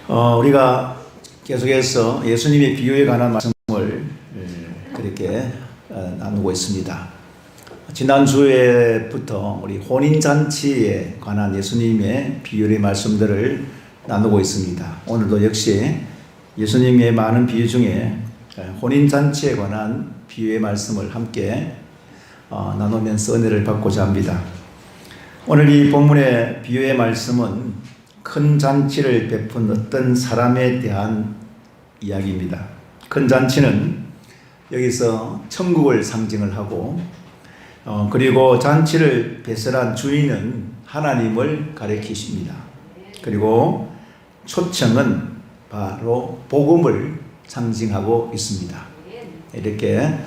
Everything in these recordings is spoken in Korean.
우리가 계속해서 예수님의 비유에 관한 말씀을 그렇게 나누고 있습니다. 지난주에부터 우리 혼인잔치에 관한 예수님의 비유의 말씀들을 나누고 있습니다. 오늘도 역시 예수님의 많은 비유 중에 혼인잔치에 관한 비유의 말씀을 함께 나누면서 은혜를 받고자 합니다. 오늘 이 본문의 비유의 말씀은 큰 잔치를 베푼 어떤 사람에 대한 이야기입니다. 큰 잔치는 여기서 천국을 상징을 하고 그리고 잔치를 배설한 주인은 하나님을 가리키십니다. 그리고 초청은 바로 복음을 상징하고 있습니다. 이렇게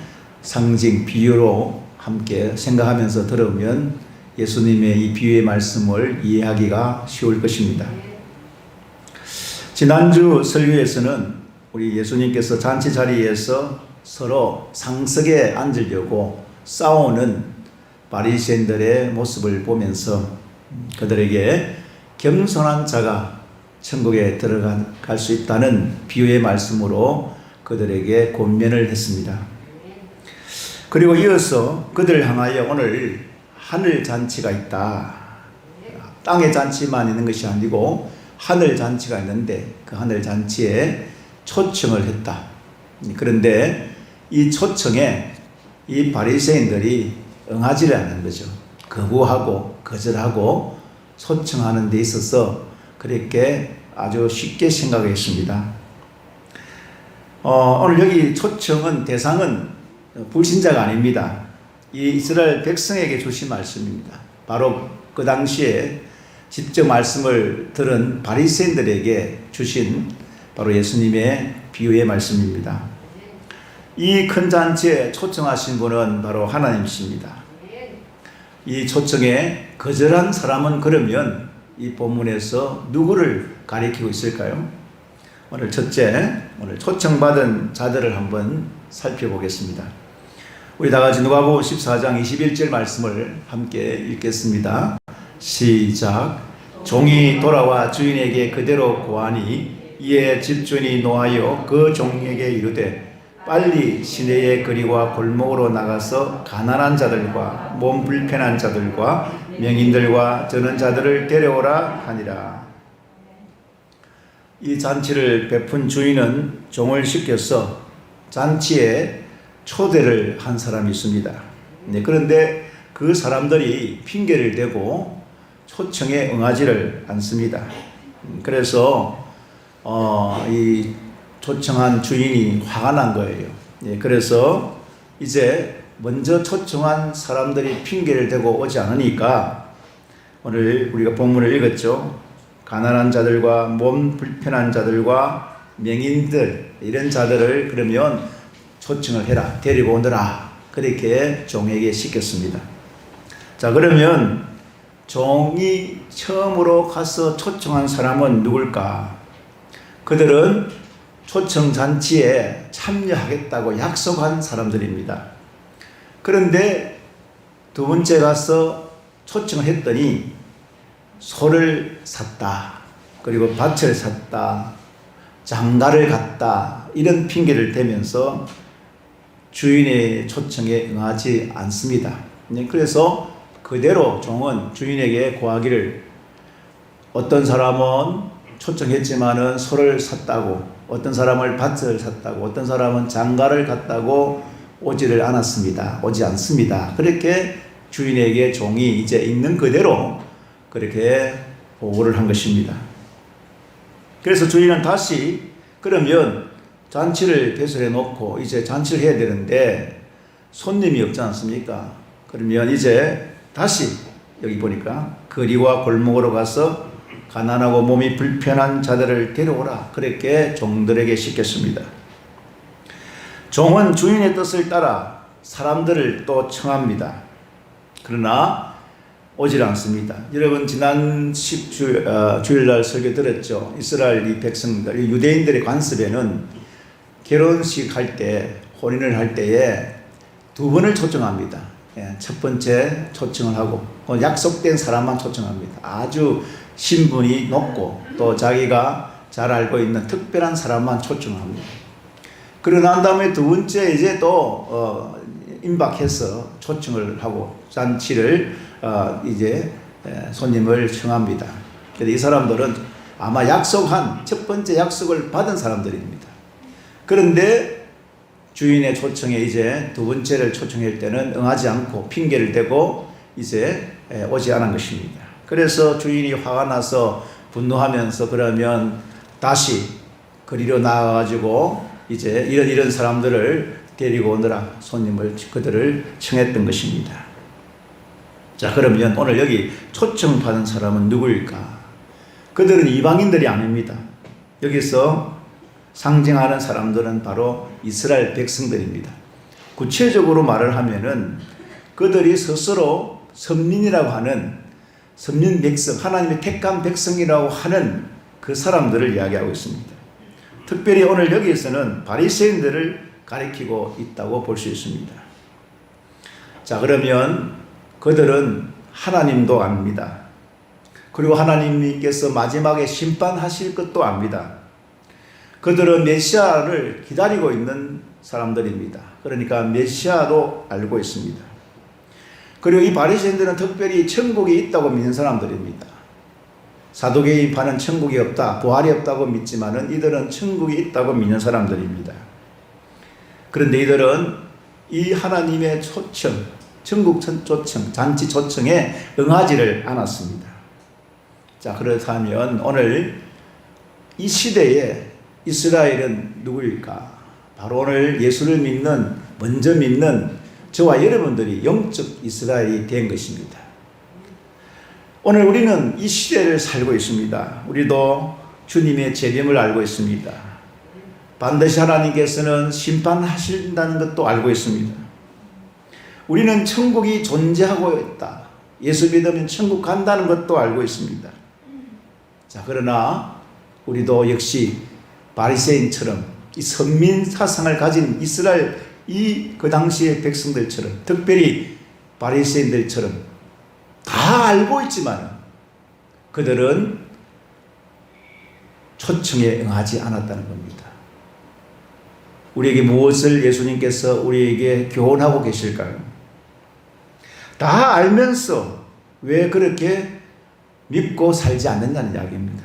상징 비유로 함께 생각하면서 들으면 예수님의 이 비유의 말씀을 이해하기가 쉬울 것입니다. 지난주 설교에서는 우리 예수님께서 잔치 자리에서 서로 상석에 앉으려고 싸우는 바리새인들의 모습을 보면서 그들에게 겸손한 자가 천국에 들어갈 수 있다는 비유의 말씀으로 그들에게 권면을 했습니다. 그리고 이어서 그들을 향하여 오늘 하늘 잔치가 있다. 땅의 잔치만 있는 것이 아니고 하늘 잔치가 있는데 그 하늘 잔치에 초청을 했다. 그런데 이 초청에 이 바리새인들이 응하지를 않는 거죠. 거부하고 거절하고 초청하는 데 있어서 그렇게 아주 쉽게 생각했습니다. 오늘 여기 초청은 대상은 불신자가 아닙니다. 이 이스라엘 백성에게 주신 말씀입니다. 바로 그 당시에 직접 말씀을 들은 바리새인들에게 주신 바로 예수님의 비유의 말씀입니다. 이 큰 잔치에 초청하신 분은 바로 하나님이십니다. 이 초청에 거절한 사람은 그러면 이 본문에서 누구를 가리키고 있을까요? 오늘 첫째, 오늘 초청받은 자들을 한번 살펴보겠습니다. 우리 다 같이 누가복음 14장 21절 말씀을 함께 읽겠습니다. 시작. 종이 돌아와 주인에게 그대로 고하니 이에 집주인이 노하여 그 종에게 이르되 빨리 시내의 거리와 골목으로 나가서 가난한 자들과 몸 불편한 자들과 명인들과 저는 자들을 데려오라 하니라. 이 잔치를 베푼 주인은 종을 시켜서 잔치에 초대를 한 사람이 있습니다. 그런데 그 사람들이 핑계를 대고 초청에 응하지를 않습니다. 그래서 이 초청한 주인이 화가 난 거예요. 그래서 이제 먼저 초청한 사람들이 핑계를 대고 오지 않으니까 오늘 우리가 본문을 읽었죠. 가난한 자들과 몸 불편한 자들과 명인들 이런 자들을 그러면 초청을 해라. 데리고 오너라. 그렇게 종에게 시켰습니다. 자, 그러면 종이 처음으로 가서 초청한 사람은 누굴까? 그들은 초청 잔치에 참여하겠다고 약속한 사람들입니다. 그런데 두 번째 가서 초청을 했더니 소를 샀다. 그리고 밭을 샀다. 장가를 갔다. 이런 핑계를 대면서 주인의 초청에 응하지 않습니다. 그래서 그대로 종은 주인에게 고하기를 어떤 사람은 초청했지만은 소를 샀다고, 어떤 사람을 밭을 샀다고, 어떤 사람은 장가를 갔다고 오지 않습니다. 그렇게 주인에게 종이 이제 있는 그대로 그렇게 보고를 한 것입니다. 그래서 주인은 다시 그러면 잔치를 배설해 놓고 이제 잔치를 해야 되는데 손님이 없지 않습니까? 그러면 이제 다시 여기 보니까 거리와 골목으로 가서 가난하고 몸이 불편한 자들을 데려오라. 그렇게 종들에게 시켰습니다. 종은 주인의 뜻을 따라 사람들을 또 청합니다. 그러나 오질 않습니다. 여러분 지난 주일날 설교 들었죠. 이스라엘 이 백성들, 유대인들의 관습에는 결혼식 할 때, 혼인을 할 때에 두 번을 초청합니다. 첫 번째 초청을 하고 약속된 사람만 초청합니다. 아주 신분이 높고 또 자기가 잘 알고 있는 특별한 사람만 초청합니다. 그러고 난 다음에 두 번째 이제 또 임박해서 초청을 하고 잔치를 이제 손님을 청합니다. 그래서 이 사람들은 아마 약속한 첫 번째 약속을 받은 사람들입니다. 그런데 주인의 초청에 이제 두 번째를 초청할 때는 응하지 않고 핑계를 대고 이제 오지 않은 것입니다. 그래서 주인이 화가 나서 분노하면서 그러면 다시 그리로 나와가지고 이제 이런 사람들을 데리고 오느라 그들을 청했던 것입니다. 자, 그러면 오늘 여기 초청받은 사람은 누구일까? 그들은 이방인들이 아닙니다. 여기서 상징하는 사람들은 바로 이스라엘 백성들입니다. 구체적으로 말을 하면은 그들이 스스로 선민이라고 하는 선민 백성, 하나님의 택한 백성이라고 하는 그 사람들을 이야기하고 있습니다. 특별히 오늘 여기에서는 바리새인들을 가리키고 있다고 볼 수 있습니다. 자, 그러면 그들은 하나님도 압니다. 그리고 하나님께서 마지막에 심판하실 것도 압니다. 그들은 메시아를 기다리고 있는 사람들입니다. 그러니까 메시아도 알고 있습니다. 그리고 이 바리새인들은 특별히 천국이 있다고 믿는 사람들입니다. 사두개인파는 천국이 없다, 부활이 없다고 믿지만은 이들은 천국이 있다고 믿는 사람들입니다. 그런데 이들은 이 하나님의 초청, 천국 초청, 잔치 초청에 응하지를 않았습니다. 자, 그렇다면 오늘 이 시대에 이스라엘은 누구일까? 바로 오늘 예수를 먼저 믿는 저와 여러분들이 영적 이스라엘이 된 것입니다. 오늘 우리는 이 시대를 살고 있습니다. 우리도 주님의 재림을 알고 있습니다. 반드시 하나님께서는 심판하신다는 것도 알고 있습니다. 우리는 천국이 존재하고 있다. 예수 믿으면 천국 간다는 것도 알고 있습니다. 자, 그러나 우리도 역시 바리새인처럼 이 선민 사상을 가진 이스라엘 그 당시의 백성들처럼, 특별히 바리새인들처럼 다 알고 있지만 그들은 초청에 응하지 않았다는 겁니다. 우리에게 무엇을 예수님께서 우리에게 교훈하고 계실까요? 다 알면서 왜 그렇게 믿고 살지 않는다는 이야기입니다.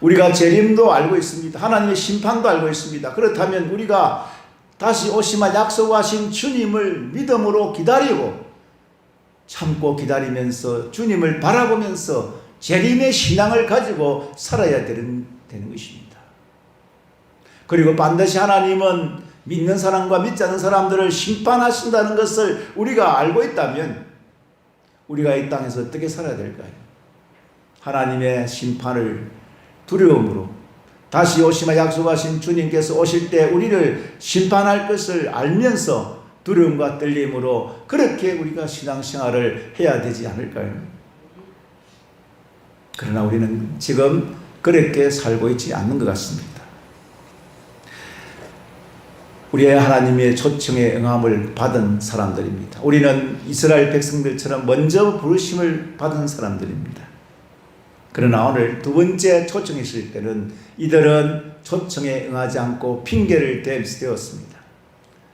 우리가 재림도 알고 있습니다. 하나님의 심판도 알고 있습니다. 그렇다면 우리가 다시 오시마 약속하신 주님을 믿음으로 기다리고 참고 기다리면서 주님을 바라보면서 재림의 신앙을 가지고 살아야 되는 것입니다. 그리고 반드시 하나님은 믿는 사람과 믿지 않는 사람들을 심판하신다는 것을 우리가 알고 있다면 우리가 이 땅에서 어떻게 살아야 될까요? 하나님의 심판을 두려움으로 다시 오시마 약속하신 주님께서 오실 때 우리를 심판할 것을 알면서 두려움과 떨림으로 그렇게 우리가 신앙생활을 해야 되지 않을까요? 그러나 우리는 지금 그렇게 살고 있지 않는 것 같습니다. 우리의 하나님의 초청에 응함을 받은 사람들입니다. 우리는 이스라엘 백성들처럼 먼저 부르심을 받은 사람들입니다. 그러나 오늘 두 번째 초청했을 때는 이들은 초청에 응하지 않고 핑계를 대었습니다.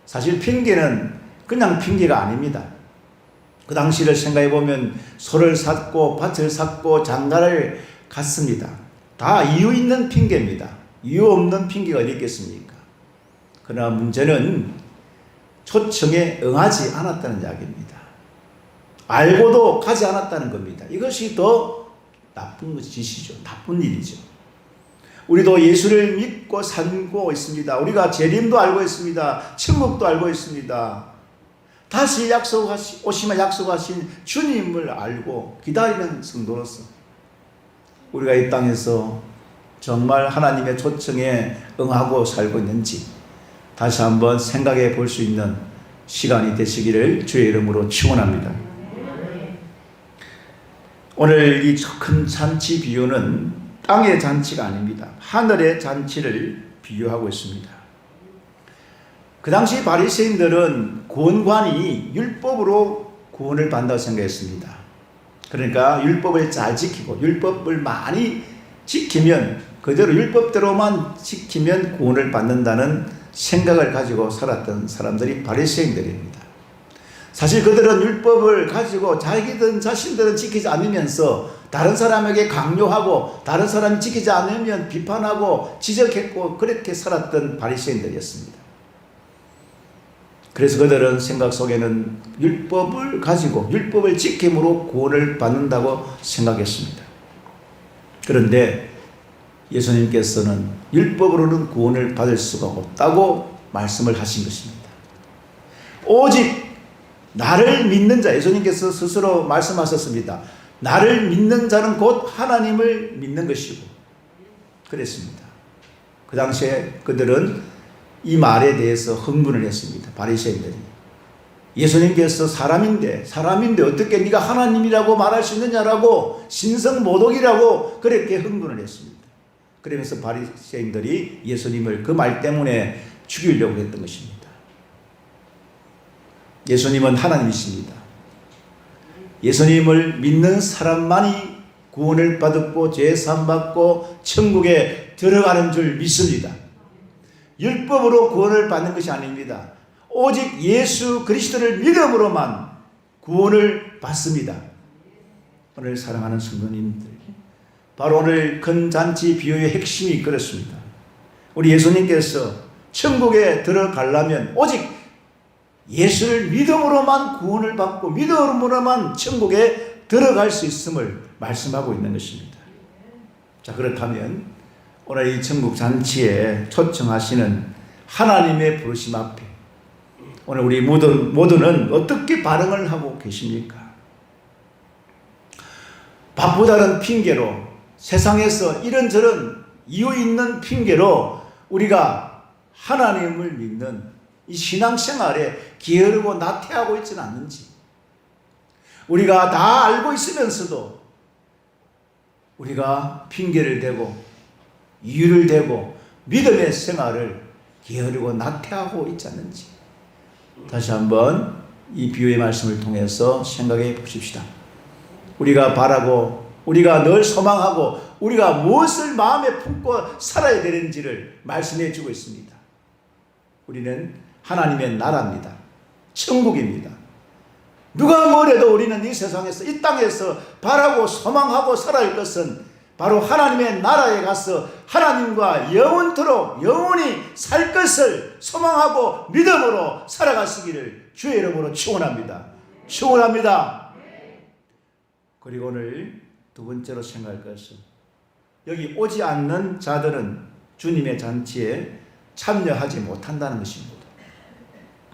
사실 핑계는 그냥 핑계가 아닙니다. 그 당시를 생각해 보면 소를 샀고 밭을 샀고 장가를 갔습니다. 다 이유 있는 핑계입니다. 이유 없는 핑계가 어디 있겠습니까? 그러나 문제는 초청에 응하지 않았다는 이야기입니다. 알고도 가지 않았다는 겁니다. 이것이 더 나쁜 짓이죠. 나쁜 일이죠. 우리도 예수를 믿고 살고 있습니다. 우리가 재림도 알고 있습니다. 천국도 알고 있습니다. 다시 오시면 약속하신 주님을 알고 기다리는 성도로서 우리가 이 땅에서 정말 하나님의 초청에 응하고 살고 있는지 다시 한번 생각해 볼 수 있는 시간이 되시기를 주의 이름으로 축원합니다. 오늘 이 큰 잔치 비유는 땅의 잔치가 아닙니다. 하늘의 잔치를 비유하고 있습니다. 그 당시 바리새인들은 구원관이 율법으로 구원을 받는다고 생각했습니다. 그러니까 율법을 잘 지키고 율법을 많이 지키면, 그대로 율법대로만 지키면 구원을 받는다는 생각을 가지고 살았던 사람들이 바리새인들입니다. 사실 그들은 율법을 가지고 자신들은 지키지 않으면서 다른 사람에게 강요하고 다른 사람이 지키지 않으면 비판하고 지적했고 그렇게 살았던 바리새인들이었습니다. 그래서 그들은 생각 속에는 율법을 가지고 율법을 지킴으로 구원을 받는다고 생각했습니다. 그런데 예수님께서는 율법으로는 구원을 받을 수가 없다고 말씀을 하신 것입니다. 오직 나를 믿는 자, 예수님께서 스스로 말씀하셨습니다. 나를 믿는 자는 곧 하나님을 믿는 것이고 그랬습니다. 그 당시에 그들은 이 말에 대해서 흥분을 했습니다. 바리새인들이. 예수님께서 사람인데 어떻게 네가 하나님이라고 말할 수 있느냐라고 신성모독이라고 그렇게 흥분을 했습니다. 그러면서 바리새인들이 예수님을 그 말 때문에 죽이려고 했던 것입니다. 예수님은 하나님이십니다. 예수님을 믿는 사람만이 구원을 받고 죄 사함 받고 천국에 들어가는 줄 믿습니다. 율법으로 구원을 받는 것이 아닙니다. 오직 예수 그리스도를 믿음으로만 구원을 받습니다. 오늘 사랑하는 성도님들, 바로 오늘 큰 잔치 비유의 핵심이 그렇습니다. 우리 예수님께서 천국에 들어가려면 오직 예수를 믿음으로만 구원을 받고 믿음으로만 천국에 들어갈 수 있음을 말씀하고 있는 것입니다. 자, 그렇다면 오늘 이 천국 잔치에 초청하시는 하나님의 부르심 앞에 오늘 우리 모두는 어떻게 반응을 하고 계십니까? 바쁘다는 핑계로, 세상에서 이런저런 이유 있는 핑계로 우리가 하나님을 믿는 이 신앙생활에 게으르고 나태하고 있지는 않는지, 우리가 다 알고 있으면서도 우리가 핑계를 대고 이유를 대고 믿음의 생활을 게으르고 나태하고 있지 않는지 다시 한번 이 비유의 말씀을 통해서 생각해 보십시다. 우리가 바라고 우리가 늘 소망하고 우리가 무엇을 마음에 품고 살아야 되는지를 말씀해 주고 있습니다. 우리는 하나님의 나라입니다. 천국입니다. 누가 뭐래도 우리는 이 세상에서, 이 땅에서 바라고 소망하고 살아갈 것은 바로 하나님의 나라에 가서 하나님과 영원토록 영원히 살 것을 소망하고 믿음으로 살아가시기를 주의 이름으로 축원합니다. 축원합니다. 그리고 오늘 두 번째로 생각할 것은, 여기 오지 않는 자들은 주님의 잔치에 참여하지 못한다는 것입니다.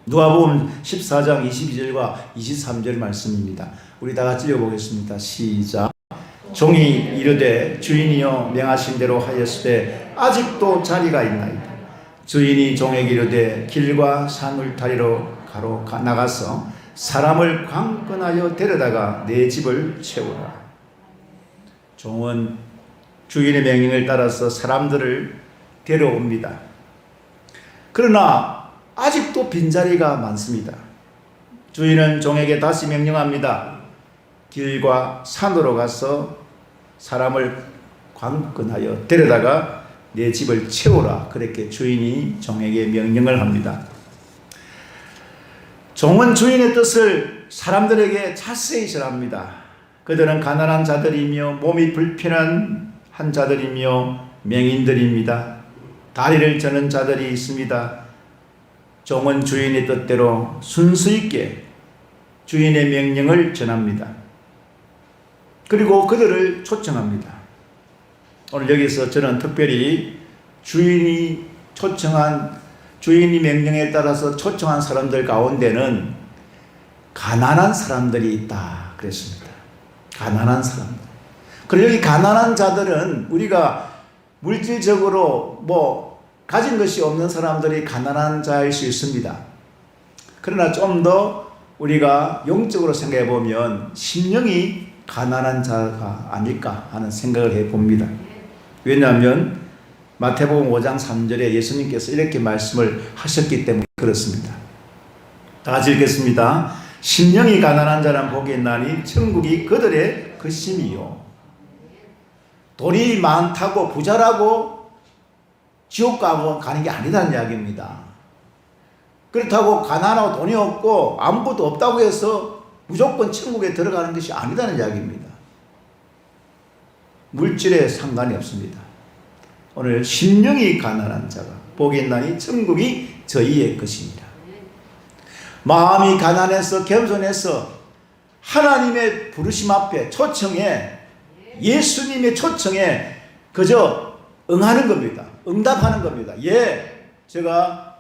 누가복음 14장 22절과 23절 말씀입니다. 우리 다 같이 읽어보겠습니다. 시작. 종이 이르되 주인이여 명하신 대로 하였으되 아직도 자리가 있나이다. 주인이 종에게 이르되 길과 산울타리로 나가서 사람을 관건하여 데려다가 내 집을 채우라. 종은 주인의 명령을 따라서 사람들을 데려옵니다. 그러나 아직도 빈자리가 많습니다. 주인은 종에게 다시 명령합니다. 길과 산으로 가서 사람을 관건하여 데려다가 내 집을 채우라. 그렇게 주인이 종에게 명령을 합니다. 종은 주인의 뜻을 사람들에게 자세히 전합니다. 그들은 가난한 자들이며 몸이 불편한 자들이며 맹인들입니다. 다리를 저는 자들이 있습니다. 종은 주인의 뜻대로 순수 있게 주인의 명령을 전합니다. 그리고 그들을 초청합니다. 오늘 여기서 저는 특별히 주인이 명령에 따라서 초청한 사람들 가운데는 가난한 사람들이 있다 그랬습니다. 가난한 사람들. 그리고 여기 가난한 자들은 우리가 물질적으로 가진 것이 없는 사람들이 가난한 자일 수 있습니다. 그러나 좀 더 우리가 영적으로 생각해 보면 심령이 가난한 자가 아닐까 하는 생각을 해 봅니다. 왜냐하면 마태복음 5장 3절에 예수님께서 이렇게 말씀을 하셨기 때문에 그렇습니다. 다 같이 읽겠습니다. 심령이 가난한 자는 복이 있나니 천국이 그들의 것임이요. 돈이 많다고 부자라고 지옥 가는 게 아니다는 이야기입니다. 그렇다고 가난하고 돈이 없고 아무것도 없다고 해서 무조건 천국에 들어가는 것이 아니다는 이야기입니다. 물질에 상관이 없습니다. 오늘 심령이 가난한 자가 복이 있나니 천국이 저희의 것입니다. 마음이 가난해서 겸손해서 하나님의 부르심 앞에 초청에, 예수님의 초청에 그저 응하는 겁니다. 응답하는 겁니다. 예, 제가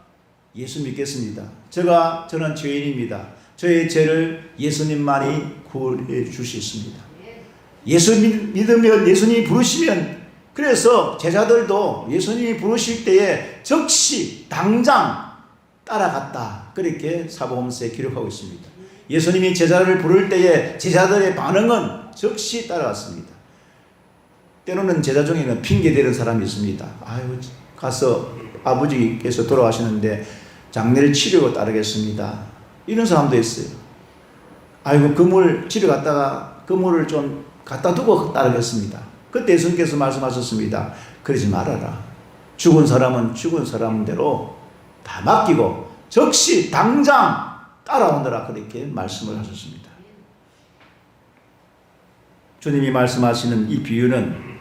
예수 믿겠습니다. 저는 죄인입니다. 저의 죄를 예수님만이 구원해 줄 수 있습니다. 예수 믿으면, 예수님이 부르시면, 그래서 제자들도 예수님이 부르실 때에 즉시 당장 따라갔다. 그렇게 사복음서에 기록하고 있습니다. 예수님이 제자를 부를 때에 제자들의 반응은 즉시 따라갔습니다. 때로는 제자 중에는 핑계대는 사람이 있습니다. 아유, 가서 아버지께서 돌아가시는데 장례를 치르고 따르겠습니다. 이런 사람도 있어요. 아이고, 그물 치러 갔다가 그물을 좀 갖다 두고 따르겠습니다. 그때 예수님께서 말씀하셨습니다. 그러지 말아라. 죽은 사람은 죽은 사람대로 다 맡기고 즉시 당장 따라오너라. 그렇게 말씀을 하셨습니다. 주님이 말씀하시는 이 비유는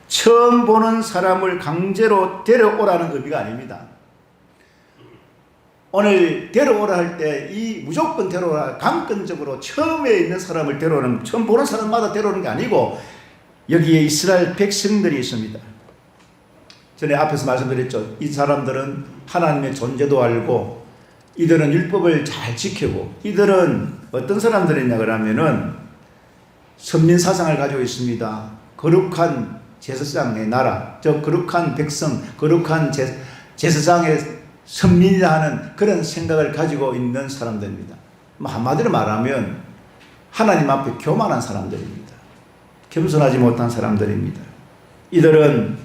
처음 보는 사람을 강제로 데려오라는 의미가 아닙니다. 오늘 데려오라 할 때 이 무조건 데려오라, 강권적으로 처음에 있는 사람을 데려오는, 처음 보는 사람마다 데려오는 게 아니고 여기에 이스라엘 백성들이 있습니다. 전에 앞에서 말씀드렸죠. 이 사람들은 하나님의 존재도 알고 이들은 율법을 잘 지키고, 이들은 어떤 사람들이냐 그러면은 선민사상을 가지고 있습니다. 거룩한 제사장의 나라, 저 거룩한 백성, 거룩한 제사장의 선민이라 하는 그런 생각을 가지고 있는 사람들입니다. 한마디로 말하면 하나님 앞에 교만한 사람들입니다. 겸손하지 못한 사람들입니다. 이들은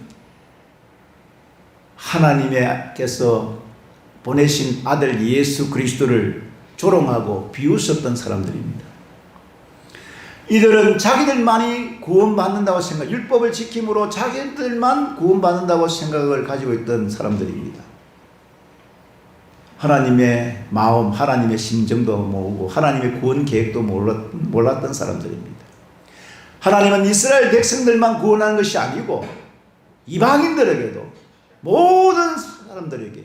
하나님께서 보내신 아들 예수 그리스도를 조롱하고 비웃었던 사람들입니다. 이들은 자기들만이 구원받는다고 생각, 율법을 지킴으로 자기들만 구원받는다고 생각을 가지고 있던 사람들입니다. 하나님의 마음, 하나님의 심정도 모르고 하나님의 구원 계획도 몰랐던 사람들입니다. 하나님은 이스라엘 백성들만 구원하는 것이 아니고 이방인들에게도, 모든 사람들에게,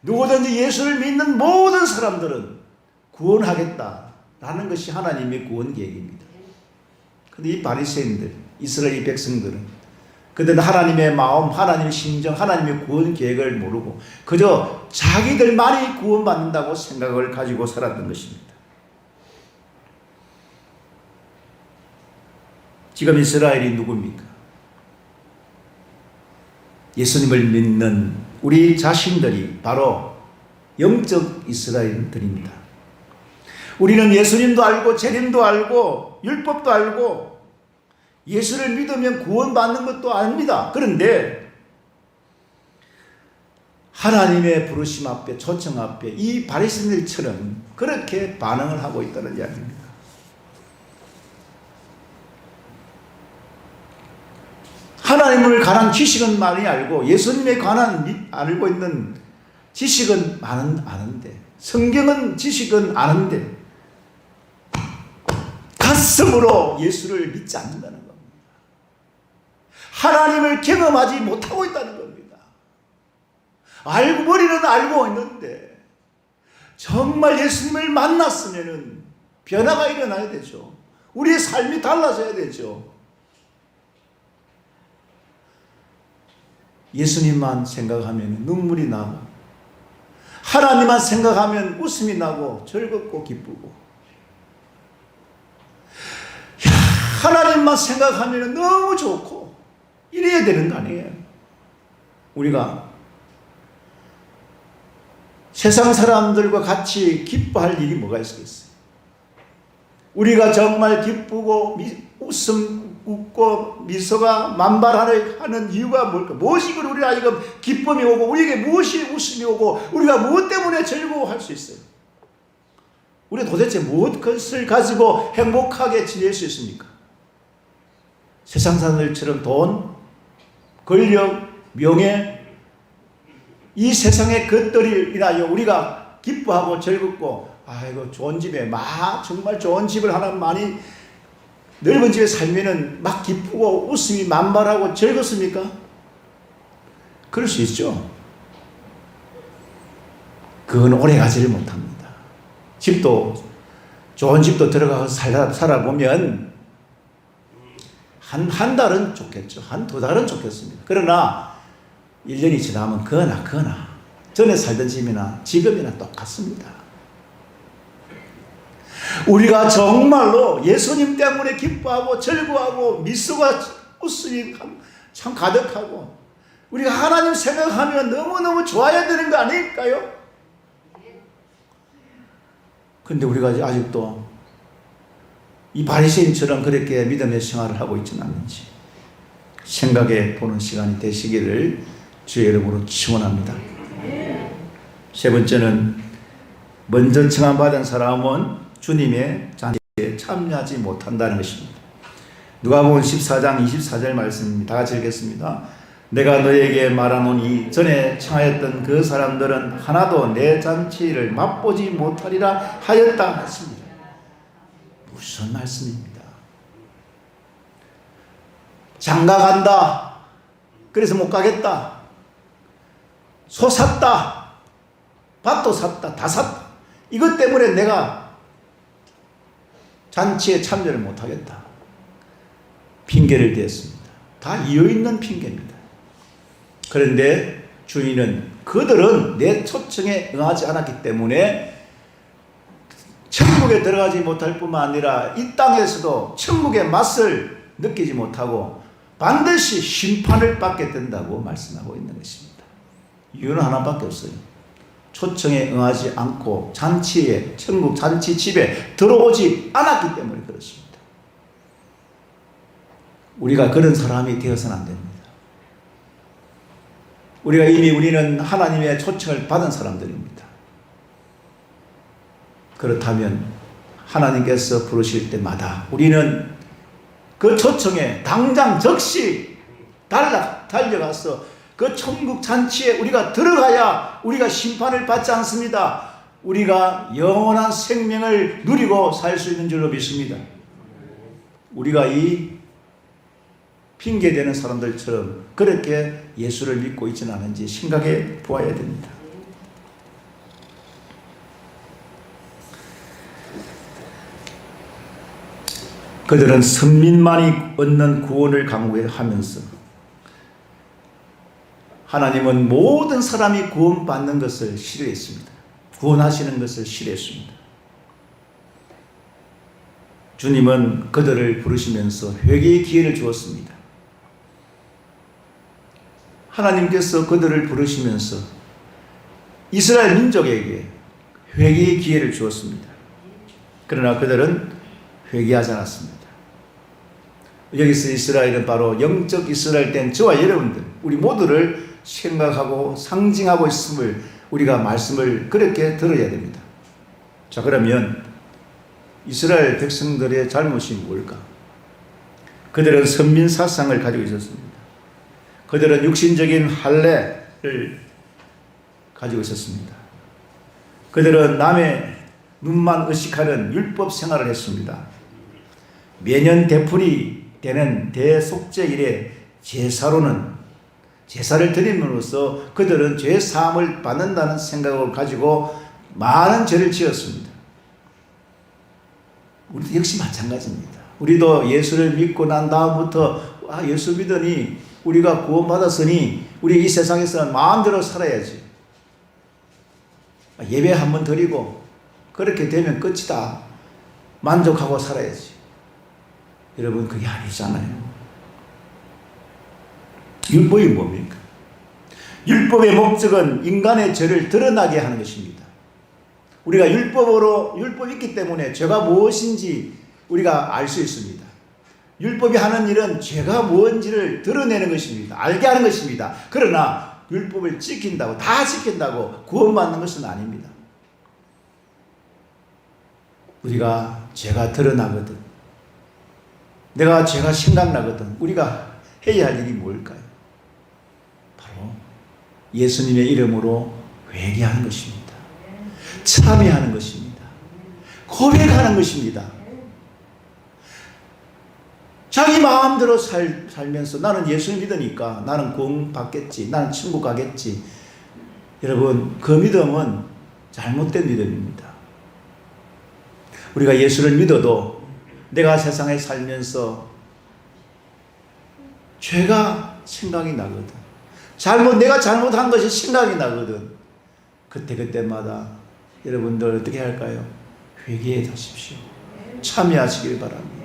누구든지 예수를 믿는 모든 사람들은 구원하겠다라는 것이 하나님의 구원 계획입니다. 그런데 이 바리새인들, 이스라엘 백성들은 그들은 하나님의 마음, 하나님의 심정, 하나님의 구원 계획을 모르고 그저 자기들만이 구원받는다고 생각을 가지고 살았던 것입니다. 지금 이스라엘이 누굽니까? 예수님을 믿는 우리 자신들이 바로 영적 이스라엘들입니다. 우리는 예수님도 알고 재림도 알고 율법도 알고 예수를 믿으면 구원받는 것도 압니다. 그런데 하나님의 부르심 앞에, 초청 앞에 이 바리새인들처럼 그렇게 반응을 하고 있다는 이야기입니다. 하나님을 관한 지식은 많이 알고 예수님에 관한 알고 있는 지식은 아는데, 성경은 지식은 아는데 가슴으로 예수를 믿지 않는다는 겁니다. 하나님을 경험하지 못하고 있다는 겁니다. 머리는 알고 있는데 정말 예수님을 만났으면 변화가 일어나야 되죠. 우리의 삶이 달라져야 되죠. 예수님만 생각하면 눈물이 나고, 하나님만 생각하면 웃음이 나고 즐겁고 기쁘고, 하나님만 생각하면 너무 좋고 이래야 되는 거 아니에요. 우리가 세상 사람들과 같이 기뻐할 일이 뭐가 있겠어요? 우리가 정말 기쁘고 웃고 미소가 만발하는 이유가 뭘까? 무엇이 우리가 이거 기쁨이 오고 우리에게 무엇이 웃음이 오고 우리가 무엇 때문에 즐거워할 수 있어요? 우리가 도대체 무엇을 가지고 행복하게 지낼 수 있습니까? 세상 사람들처럼 돈, 권력, 명예, 이 세상의 것들을 인하여 우리가 기뻐하고 즐겁고, 아이고 좋은 집에 정말 좋은 집을 하나 많이 넓은 집에 살면은 막 기쁘고 웃음이 만발하고 즐겁습니까? 그럴 수 있죠. 그건 오래 가지를 못합니다. 좋은 집도 들어가서 살아보면 한 달은 좋겠죠. 두 달은 좋겠습니다. 그러나 1년이 지나면 그거나 전에 살던 집이나 지금이나 똑같습니다. 우리가 정말로 예수님 때문에 기뻐하고 즐거워하고 미소가 웃음이 참 가득하고 우리가 하나님 생각하면 너무너무 좋아야 되는 거 아닐까요? 근데 우리가 아직도 이 바리새인처럼 그렇게 믿음의 생활을 하고 있지는 않는지 생각해 보는 시간이 되시기를 주의 이름으로 축원합니다. 세 번째는 먼저 청함받은 사람은 주님의 잔치에 참여하지 못한다는 것입니다. 누가복음 14장 24절 말씀입니다. 다 같이 읽겠습니다. 내가 너에게 말하노니 전에 청하였던 그 사람들은 하나도 내 잔치를 맛보지 못하리라 하였다 했습니다. 무슨 말씀입니다. 장가 간다. 그래서 못 가겠다. 소 샀다. 밭도 샀다. 다 샀다. 이것 때문에 내가 잔치에 참여를 못하겠다. 핑계를 대었습니다. 다 이유 있는 핑계입니다. 그런데 주인은 그들은 내 초청에 응하지 않았기 때문에 천국에 들어가지 못할 뿐만 아니라 이 땅에서도 천국의 맛을 느끼지 못하고 반드시 심판을 받게 된다고 말씀하고 있는 것입니다. 이유는 하나밖에 없어요. 초청에 응하지 않고 천국 잔치집에 들어오지 않았기 때문에 그렇습니다. 우리가 그런 사람이 되어서는 안 됩니다. 우리는 하나님의 초청을 받은 사람들입니다. 그렇다면 하나님께서 부르실 때마다 우리는 그 초청에 당장 즉시 달려가서 그 천국 잔치에 우리가 들어가야 우리가 심판을 받지 않습니다. 우리가 영원한 생명을 누리고 살 수 있는 줄로 믿습니다. 우리가 이 핑계대는 사람들처럼 그렇게 예수를 믿고 있지는 않은지 생각해 보아야 됩니다. 그들은 선민만이 얻는 구원을 강구하면서 하나님은 모든 사람이 구원받는 것을 싫어했습니다. 구원하시는 것을 싫어했습니다. 주님은 그들을 부르시면서 회개의 기회를 주었습니다. 하나님께서 그들을 부르시면서 이스라엘 민족에게 회개의 기회를 주었습니다. 그러나 그들은 회개하지 않았습니다. 여기서 이스라엘은 바로 영적 이스라엘 된 저와 여러분들, 우리 모두를 생각하고 상징하고 있음을 우리가 말씀을 그렇게 들어야 됩니다. 자, 그러면 이스라엘 백성들의 잘못이 뭘까? 그들은 선민 사상을 가지고 있었습니다. 그들은 육신적인 할례를 가지고 있었습니다. 그들은 남의 눈만 의식하는 율법 생활을 했습니다. 매년 되풀이 되는 대속죄일에 제사를 드림으로써 그들은 죄 사함을 받는다는 생각을 가지고 많은 죄를 지었습니다. 우리도 역시 마찬가지입니다. 우리도 예수를 믿고 난 다음부터 예수 믿으니 우리가 구원받았으니 우리 이 세상에서는 마음대로 살아야지. 예배 한번 드리고 그렇게 되면 끝이다. 만족하고 살아야지. 여러분, 그게 아니잖아요. 율법이 뭡니까? 율법의 목적은 인간의 죄를 드러나게 하는 것입니다. 우리가 율법이 있기 때문에 죄가 무엇인지 우리가 알 수 있습니다. 율법이 하는 일은 죄가 무엇인지를 드러내는 것입니다. 알게 하는 것입니다. 그러나 율법을 다 지킨다고 구원받는 것은 아닙니다. 우리가 죄가 드러나거든 제가 생각나거든. 우리가 해야 할 일이 뭘까요? 바로 예수님의 이름으로 회개하는 것입니다. 참여하는 것입니다. 고백하는 것입니다. 자기 마음대로 살면서 나는 예수를 믿으니까 나는 구원 받겠지, 나는 천국 가겠지. 여러분, 그 믿음은 잘못된 믿음입니다. 우리가 예수를 믿어도 내가 세상에 살면서 죄가 생각이 나거든. 내가 잘못한 것이 생각이 나거든. 그때마다 여러분들 어떻게 할까요? 회개해 하십시오. 참여하시길 바랍니다.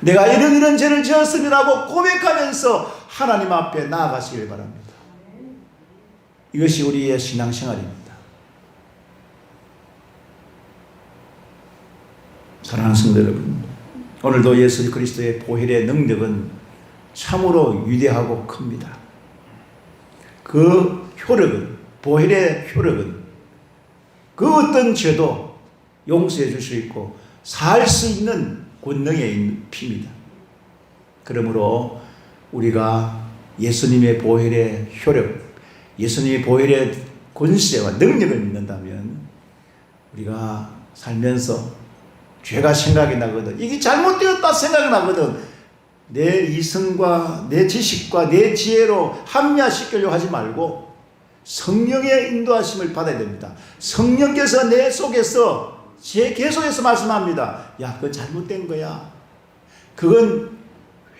내가 이런 죄를 지었음이라고 고백하면서 하나님 앞에 나아가시길 바랍니다. 이것이 우리의 신앙생활입니다. 사랑하는 성도 여러분, 오늘도 예수 그리스도의 보혈의 능력은 참으로 위대하고 큽니다. 그 효력은, 보혈의 효력은 그 어떤 죄도 용서해 줄 수 있고 살 수 있는 권능에 있는 피입니다. 그러므로 우리가 예수님의 보혈의 효력, 예수님의 보혈의 권세와 능력을 믿는다면 우리가 살면서 죄가 생각이 나거든. 이게 잘못되었다 생각이 나거든. 내 이성과 내 지식과 내 지혜로 합리화시키려고 하지 말고 성령의 인도하심을 받아야 됩니다. 성령께서 내 속에서 계속해서 말씀합니다. 야, 그건 잘못된 거야. 그건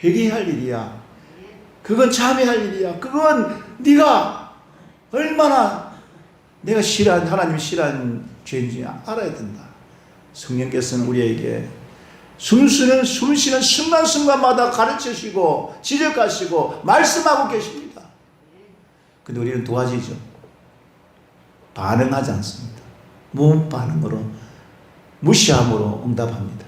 회개할 일이야. 그건 참여할 일이야. 그건 네가 얼마나 내가 싫어하는, 하나님이 싫어하는 죄인지 알아야 된다. 성령께서는 우리에게 숨쉬는 순간순간마다 가르치시고 지적하시고 말씀하고 계십니다. 근데 우리는 두 가지죠. 반응하지 않습니다. 무반응으로, 무시함으로 응답합니다.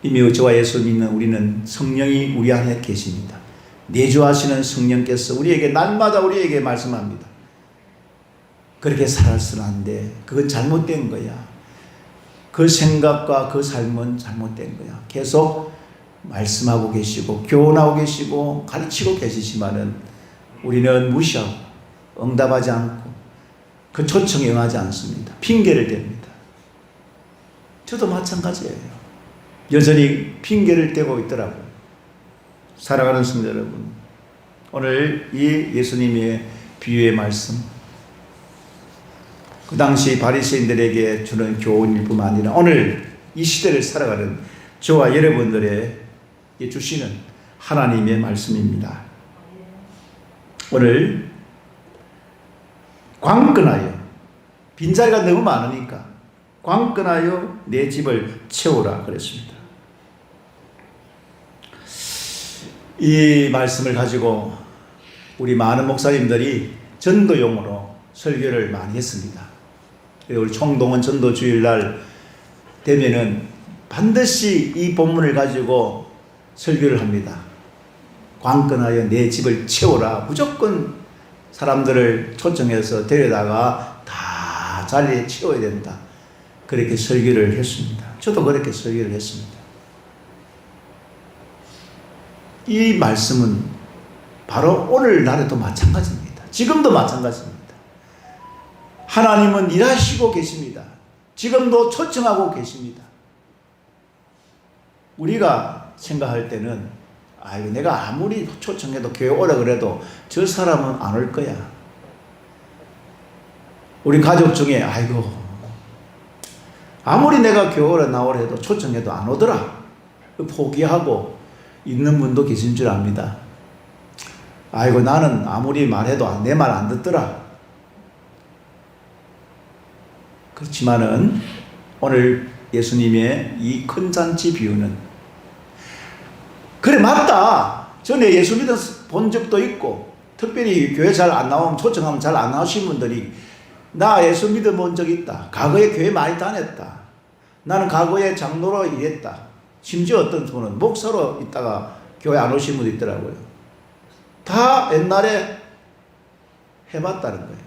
이미 저와 예수 믿는 우리는 성령이 우리 안에 계십니다. 내주하시는 성령께서 우리에게 날마다 우리에게 말씀합니다. 그렇게 살아서는 안 돼. 그건 잘못된 거야. 그 생각과 그 삶은 잘못된 거야. 계속 말씀하고 계시고 교훈하고 계시고 가르치고 계시지만은 우리는 무시하고 응답하지 않고 그 초청에 응하지 않습니다. 핑계를 댑니다. 저도 마찬가지예요. 여전히 핑계를 대고 있더라고요. 사랑하는 성도 여러분, 오늘 이 예수님의 비유의 말씀, 그 당시 바리새인들에게 주는 교훈일 뿐만 아니라 오늘 이 시대를 살아가는 저와 여러분들에게 주시는 하나님의 말씀입니다. 오늘 광건하여, 빈자리가 너무 많으니까 광건하여 내 집을 채우라 그랬습니다. 이 말씀을 가지고 우리 많은 목사님들이 전도용으로 설교를 많이 했습니다. 우리 총동원 전도 주일날 되면은 반드시 이 본문을 가지고 설교를 합니다. 광건하여 내 집을 채우라. 무조건 사람들을 초청해서 데려다가 다 자리에 채워야 된다. 그렇게 설교를 했습니다. 저도 그렇게 설교를 했습니다. 이 말씀은 바로 오늘날에도 마찬가지입니다. 지금도 마찬가지입니다. 하나님은 일하시고 계십니다. 지금도 초청하고 계십니다. 우리가 생각할 때는 내가 아무리 초청해도 교회 오라 그래도 저 사람은 안 올 거야. 우리 가족 중에 아무리 내가 교회 오라 나오라 해도 초청해도 안 오더라. 포기하고 있는 분도 계신 줄 압니다. 나는 아무리 말해도 내 말 안 듣더라. 그렇지만은 오늘 예수님의 이 큰 잔치 비유는 그래 맞다. 전에 예수 믿어 본 적도 있고 특별히 교회 잘 안 나오면 초청하면 잘 안 나오신 분들이 나 예수 믿어 본 적 있다. 과거에 교회 많이 다녔다. 나는 과거에 장로로 일했다. 심지어 어떤 분은 목사로 있다가 교회 안 오신 분도 있더라고요. 다 옛날에 해봤다는 거예요.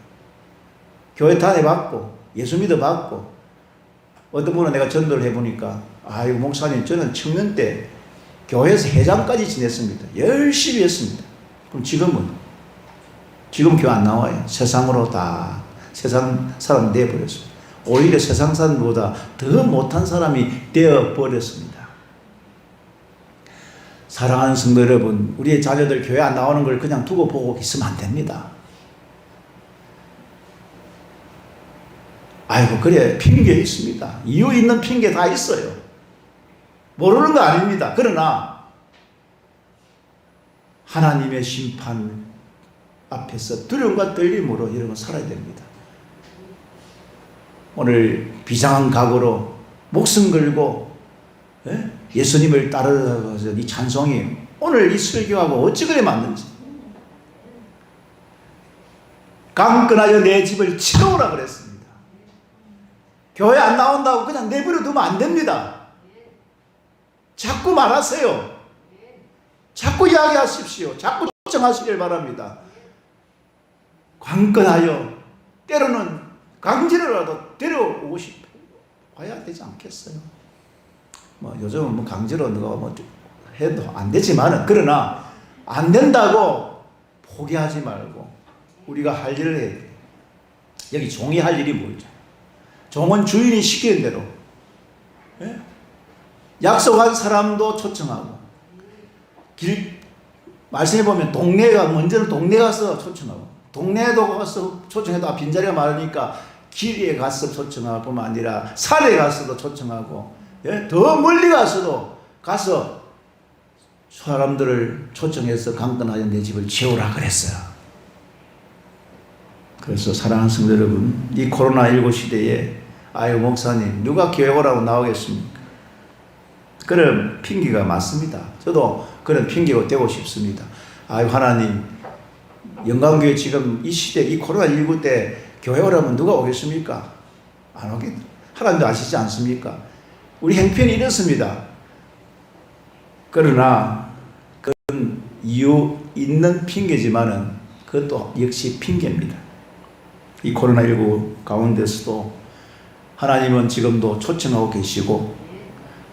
교회 다녀봤고 예수 믿어봤고 어떤 분은 내가 전도를 해보니까, 아이고, 목사님, 저는 청년 때 교회에서 회장까지 지냈습니다. 열심히 했습니다. 그럼 지금은? 지금 교회 안 나와요. 세상으로 다, 세상 사람 내버렸습니다. 오히려 세상 사람보다 더 못한 사람이 되어버렸습니다. 사랑하는 성도 여러분, 우리의 자녀들 교회 안 나오는 걸 그냥 두고 보고 있으면 안 됩니다. 아이고, 그래, 핑계 있습니다. 이유 있는 핑계 다 있어요. 모르는 거 아닙니다. 그러나 하나님의 심판 앞에서 두려움과 떨림으로 이런 거 살아야 됩니다. 오늘 비상한 각오로 목숨 걸고 예수님을 따르면서 이 찬송이 오늘 이 설교하고 어찌 그래 맞는지. 강건하여 내 집을 치러오라 그랬습니다. 교회 안 나온다고 그냥 내버려 두면 안 됩니다. 자꾸 말하세요. 자꾸 이야기하십시오. 자꾸 정하시길 바랍니다. 강건하여 때로는 강제로라도 데려오고 싶어 와야 되지 않겠어요? 뭐 요즘은 뭐 강제로 누가 뭐 해도 안 되지만은, 그러나 안 된다고 포기하지 말고 우리가 할 일을 해야 돼. 여기 종이 할 일이 뭐죠? 종은 주인이 시키는 대로, 예? 약속한 사람도 초청하고, 말씀해 보면 동네가 먼저는 동네 가서 초청하고, 동네에도 가서 초청해도 빈자리가 많으니까 길에 가서 초청할 뿐만 아니라 산에 가서도 초청하고, 예? 더 멀리 가서도 가서 사람들을 초청해서 강건하여 내 집을 채우라 그랬어요. 그래서 사랑하는 성도 여러분, 이 코로나19 시대에 아유 목사님 누가 교회 오라고 나오겠습니까? 그런 핑계가 맞습니다. 저도 그런 핑계가 되고 싶습니다. 아유 하나님, 영광교회 지금 이 시대 이 코로나19 때 교회 오라면 누가 오겠습니까? 안 오겠. 하나님도 아시지 않습니까? 우리 형편이 이렇습니다. 그러나 그건 이유 있는 핑계지만은 그것도 역시 핑계입니다. 이 코로나19 가운데서도 하나님은 지금도 초청하고 계시고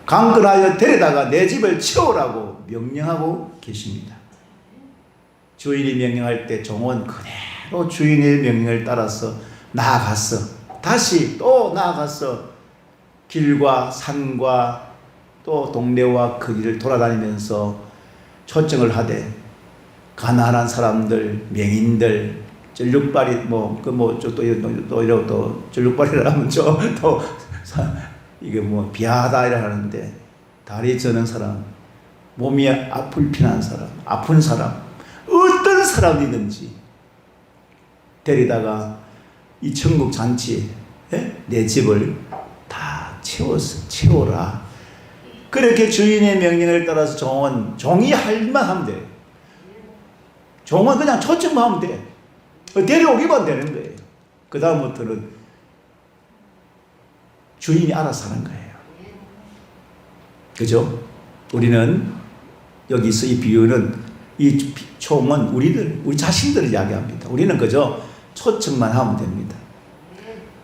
강건하여 데려다가 내 집을 채우라고 명령하고 계십니다. 주인이 명령할 때 종은 그대로 주인의 명령을 따라서 나아갔어. 다시 또 나아가서 길과 산과 또 동네와 그 길을 돌아다니면서 초청을 하되 가난한 사람들, 명인들, 전륙발이 또 전륙발이라 하면 또 이게 뭐 비하다 이라 하는데, 다리 저는 사람, 몸이 불편한 사람, 아픈 사람, 어떤 사람이든지 데리다가 이 천국 잔치에 내 집을 다 채워라. 그렇게 주인의 명령을 따라서 종이 할 만 하면 돼. 종은 그냥 초청만 하면 돼. 데려오기만 되는 거예요. 그 다음부터는 주인이 알아서 하는 거예요. 그죠? 우리는 여기서 이 비유는, 이 총은 우리 자신들을 이야기합니다. 우리는 그저 초청만 하면 됩니다.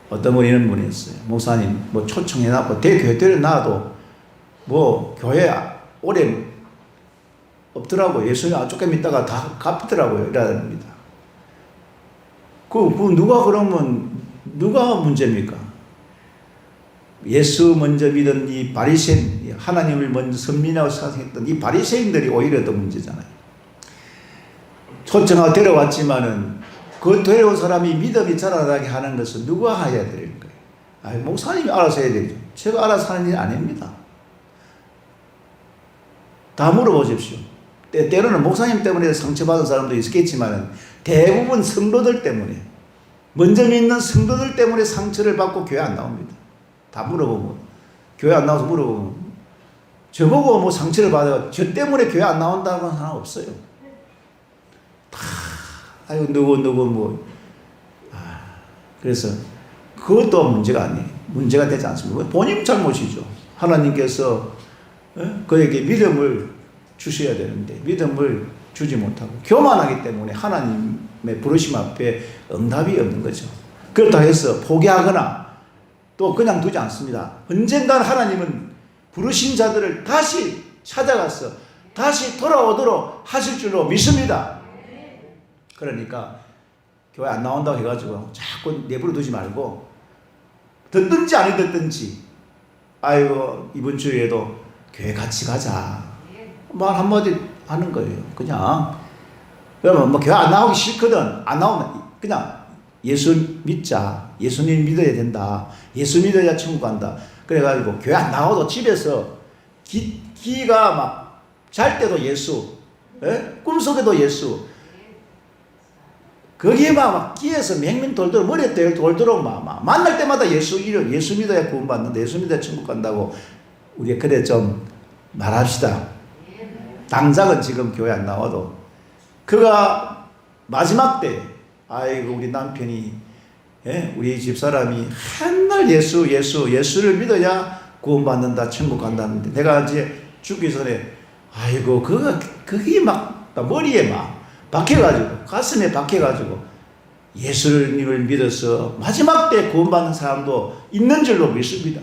어떤 분이 이런 분이 있어요. 목사님, 뭐 초청해놔도, 대교회 데려놔도 뭐 교회 오래 없더라고요. 예수님 조금 있다가 다 갚더라고요. 이랍니다. 누가 문제입니까? 예수 먼저 믿은 이 바리새인, 하나님을 먼저 선민하고 생각했던 이 바리새인들이 오히려 더 문제잖아요. 초청하고 데려왔지만은 그 데려온 사람이 믿음이 자라나게 하는 것은 누가 해야 되는 거예요? 아니, 목사님이 알아서 해야 되죠. 제가 알아서 하는 일 아닙니다. 다 물어보십시오. 때로는 목사님 때문에 상처받은 사람도 있겠지만 대부분 성도들 때문에, 먼저 믿는 성도들 때문에 상처를 받고 교회 안 나옵니다. 다 물어보면, 교회 안 나와서 물어보면, 저보고 뭐 상처를 받아 저 때문에 교회 안 나온다고 하는 사람 없어요. 다 아이고 누구 그래서 그것도 문제가 아니에요. 문제가 되지 않습니다. 본인 잘못이죠. 하나님께서 그에게 믿음을 주셔야 되는데 믿음을 주지 못하고 교만하기 때문에 하나님의 부르심 앞에 응답이 없는 거죠. 그렇다고 해서 포기하거나 또 그냥 두지 않습니다. 언젠간 하나님은 부르신 자들을 다시 찾아가서 다시 돌아오도록 하실 줄로 믿습니다. 그러니까 교회 안 나온다고 해가지고 자꾸 내버려 두지 말고 듣든지 안 듣든지 아이고 이번 주에도 교회 같이 가자 말 한마디 하는 거예요. 그냥 그러면 뭐 교회 안 나오기 싫거든 안 나오면 그냥 예수 믿자. 예수님 믿어야 된다. 예수 믿어야 천국 간다. 그래가지고 교회 안 나와도 집에서 기가 막 잘 때도 예수, 꿈속에도 예수. 거기에 막 끼에서 맹맹 돌도록 머리에 돌도록 막 만날 때마다 예수 이름 예수 믿어야 구원받는다. 예수 믿어야 천국 간다고 우리가 그래 좀 말합시다. 당장은 지금 교회 안 나와도 그가 마지막 때 아이고 우리 남편이 우리 집사람이 한날 예수를 믿어야 구원받는다 천국 간다는데 내가 이제 죽기 전에 아이고 그게 막 머리에 막 박혀가지고 가슴에 박혀가지고 예수님을 믿어서 마지막 때 구원받는 사람도 있는 줄로 믿습니다.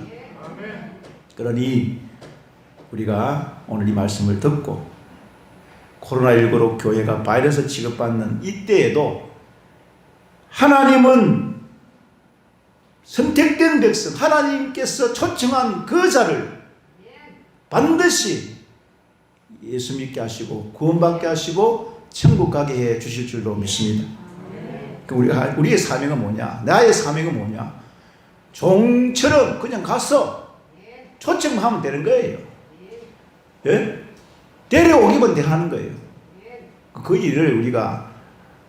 그러니 우리가 오늘 이 말씀을 듣고 코로나19로 교회가 바이러스 취급받는 이때에도 하나님은 선택된 백성 하나님께서 초청한 그 자를 반드시 예수 믿게 하시고 구원받게 하시고 천국 가게 해 주실 줄로 믿습니다. 우리의 사명은 뭐냐? 나의 사명은 뭐냐? 종처럼 그냥 가서 초청하면 되는 거예요. 예? 데려오기만 하는 거예요. 그 일을 우리가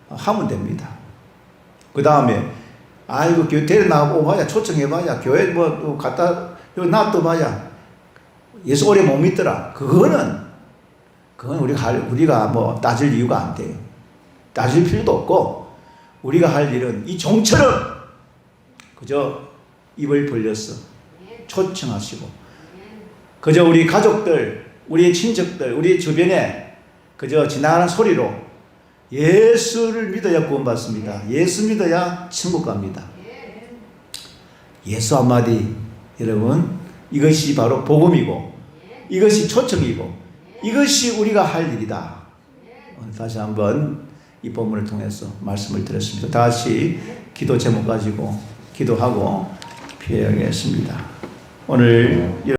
하면 됩니다. 그 다음에 아이고 교회 데려나고 봐야 초청해봐야 교회 뭐 갖다 놔둬봐야 예수 오래 못 믿더라. 그건 우리가 뭐 따질 이유가 안 돼요. 따질 필요도 없고 우리가 할 일은 이 종처럼 그저 입을 벌려서 초청하시고 그저 우리 가족들 우리 친척들 우리 주변에 그저 지나가는 소리로 예수를 믿어야 구원받습니다. 예수 믿어야 천국 갑니다. 예수 한마디 여러분 이것이 바로 복음이고 이것이 초청이고 이것이 우리가 할 일이다. 오늘 다시 한번 이 본문을 통해서 말씀을 드렸습니다. 다시 기도 제목 가지고 기도하고 피하겠습니다. 오늘